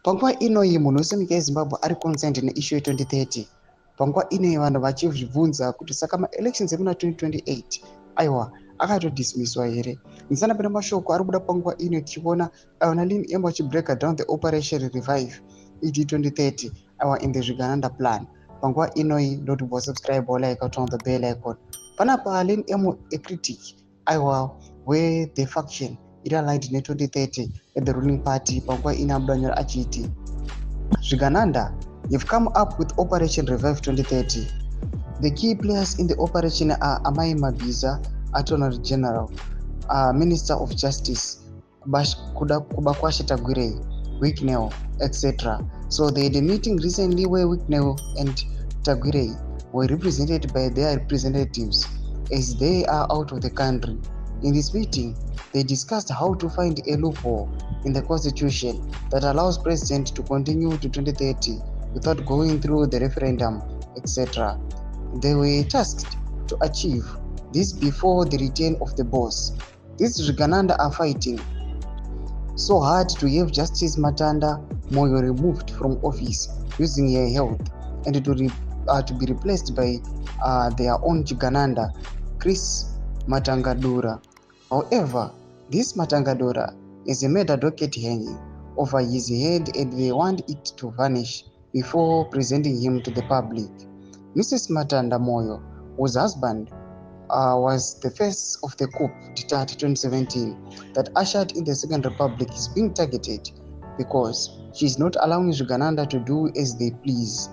Panguva inoyi munhu wese munyika yeZimbabwe ari concerned neissue ye2030. Panguva inoyi vanhu vachibvunza kuti saka ma-elections emuna 2028 aiwa akatodismisswa here. Ndisanapinda mashoko ari kubuda panguva ino tichiona Lynn Embo achibreaka down the operation revive ED2030 aiwa in the Zvigananda plan. Panguva inoyi ndoti subscribe like on the bell icon. Panapa Lynn Embo a critic aiwa where the faction it aligned in 2030 at the ruling party. Panguva ina Abdanyar achiti Zvigananda, you've come up with Operation Revive 2030. The key players in the operation are Amai Mabiza, Attorney General, Minister of Justice, Kubakwasha Tagwire, Wicknell, etc. So they had a meeting recently where Wicknell and Tagwire were represented by their representatives as they are out of the country. In this meeting, they discussed how to find a loophole in the constitution that allows president to continue to 2030 without going through the referendum, etc. They were tasked to achieve this before the return of the boss. These Zvigananda are fighting so hard to have Justice Matanda Moyo removed from office using her health and to be replaced by their own Zvigananda, Chris Matangadura. However, this Matangadura is a made docket hanging over his head and they want it to vanish before presenting him to the public. Mrs. Matanda Moyo, whose husband was the face of the coup d'etat 2017 that ushered in the Second Republic, is being targeted because she is not allowing Zvigananda to do as they please.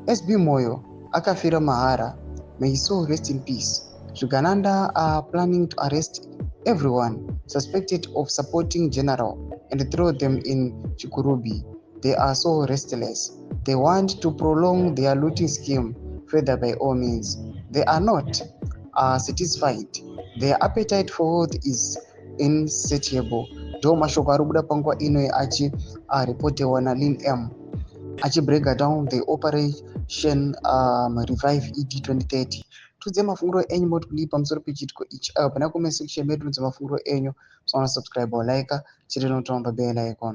SB Moyo, akafira mahara, may his soul rest in peace. Zvigananda are planning to arrest everyone suspected of supporting General and throw them in Chikurubi. They are so restless. They want to prolong their looting scheme further by all means. They are not satisfied. Their appetite for wealth is insatiable. Do mashoko arikubuda panguva ino achirepotewa naLynn M achibreaka down the operation revive ED2030. Tudze mafunguro enyu moti kudii pamusoro pechitiko ichi. Pana comment section medu tudze mafunguro enyu. Musana subscribe or like chiri notonga bell icon.